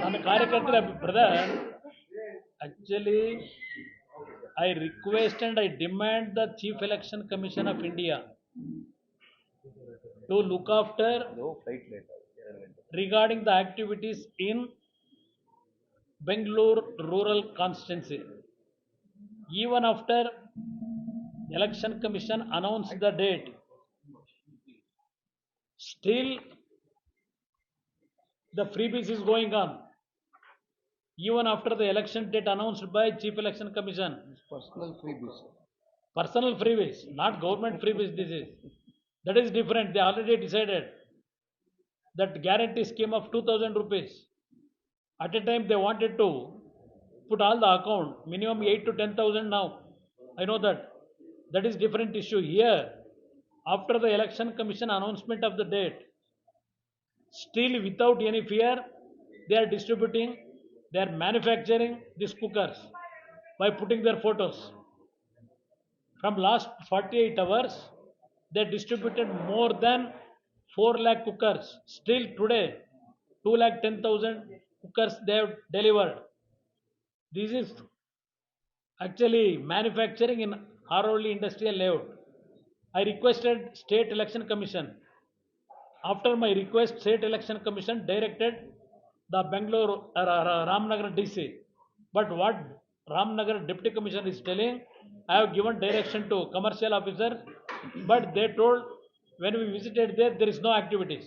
ನನ್ನ ಕಾರ್ಯಕರ್ತರ brother, actually I request and I demand the Chief Election Commission of India to look after regarding the activities in Bangalore rural constituency. Even after Election Commission announced the date, still the freebies is going on. Even after the election date announced by Chief Election Commission. Personal freebies. Personal freebies, not government freebies. This is, that is different. They already decided that guarantee scheme of 2,000 rupees. At a time they wanted to put all the account, minimum 8 to 10,000 now. I know that. That is different issue. Here, after the Election Commission announcement of the date, still without any fear, they are distributing, they are manufacturing these cookers by putting their photos. From last 48 hours, they distributed more than 4 lakh cookers. Still today, 2,10,000 cookers they have delivered. This is actually manufacturing in Arovali industrial layout. I requested State Election Commission. After my request, State Election Commission directed the Bangalore Ramnagar DC. But what Ramnagar Deputy Commissioner is telling, I have given direction to commercial officer, but they told when we visited there, there is no activities.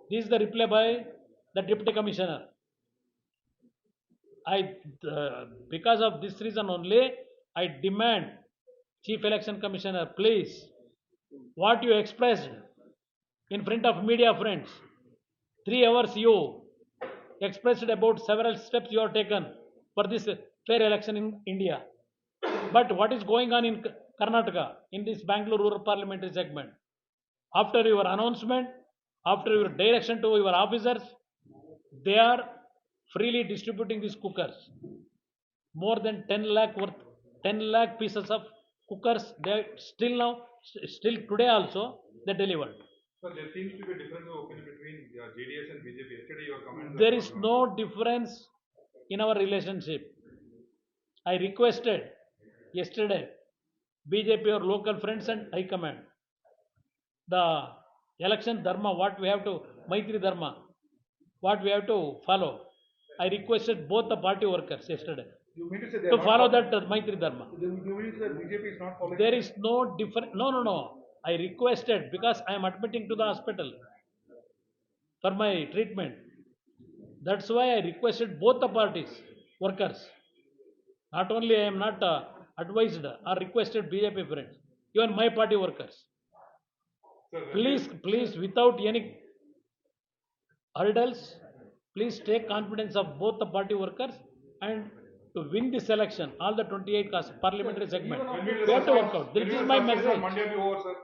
This is the reply by the Deputy Commissioner. Because of this reason only, I demand Chief Election Commissioner, please, what you expressed in front of media friends, 3 hours you expressed about several steps you have taken for this fair election in India. But what is going on in Karnataka, in this Bangalore rural parliamentary segment? After your announcement, after your direction to your officers, they are freely distributing these cookers. More than 10 lakh worth, 10 lakh pieces of cookers, they still now, still today also, they delivered. So there seems to be a difference of opinion between JDS and BJP. Yesterday your comments. There is no difference in our relationship. I requested yesterday BJP or local friends and High Command, the election dharma, what we have to, Maitri dharma, what we have to follow. I requested both the party workers yesterday You mean to say to follow that Maitri dharma. You mean to say BJP is not following? There is no difference. No. I requested because I am admitting to the hospital for my treatment. That's why I requested both the parties workers. Not only I am not advised or requested BJP friends, even my party workers. Please, without any hurdles, please take confidence of both the party workers, and to win this election, all the 28 parliamentary segment, we have to work out. This is my message. Monday be over, sir.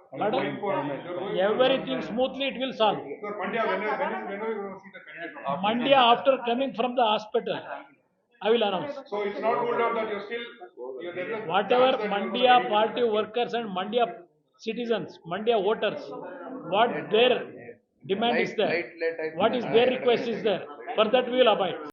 Everything smoothly it will solve. Sir, Monday, when are we going to see the candidate? Monday after coming from the hospital, I will announce. So it's not ruled out that you're still. Whatever Mandya party workers and Mandya citizens, Mandya voters, what their demand is there, what is their request is there, for that we will abide.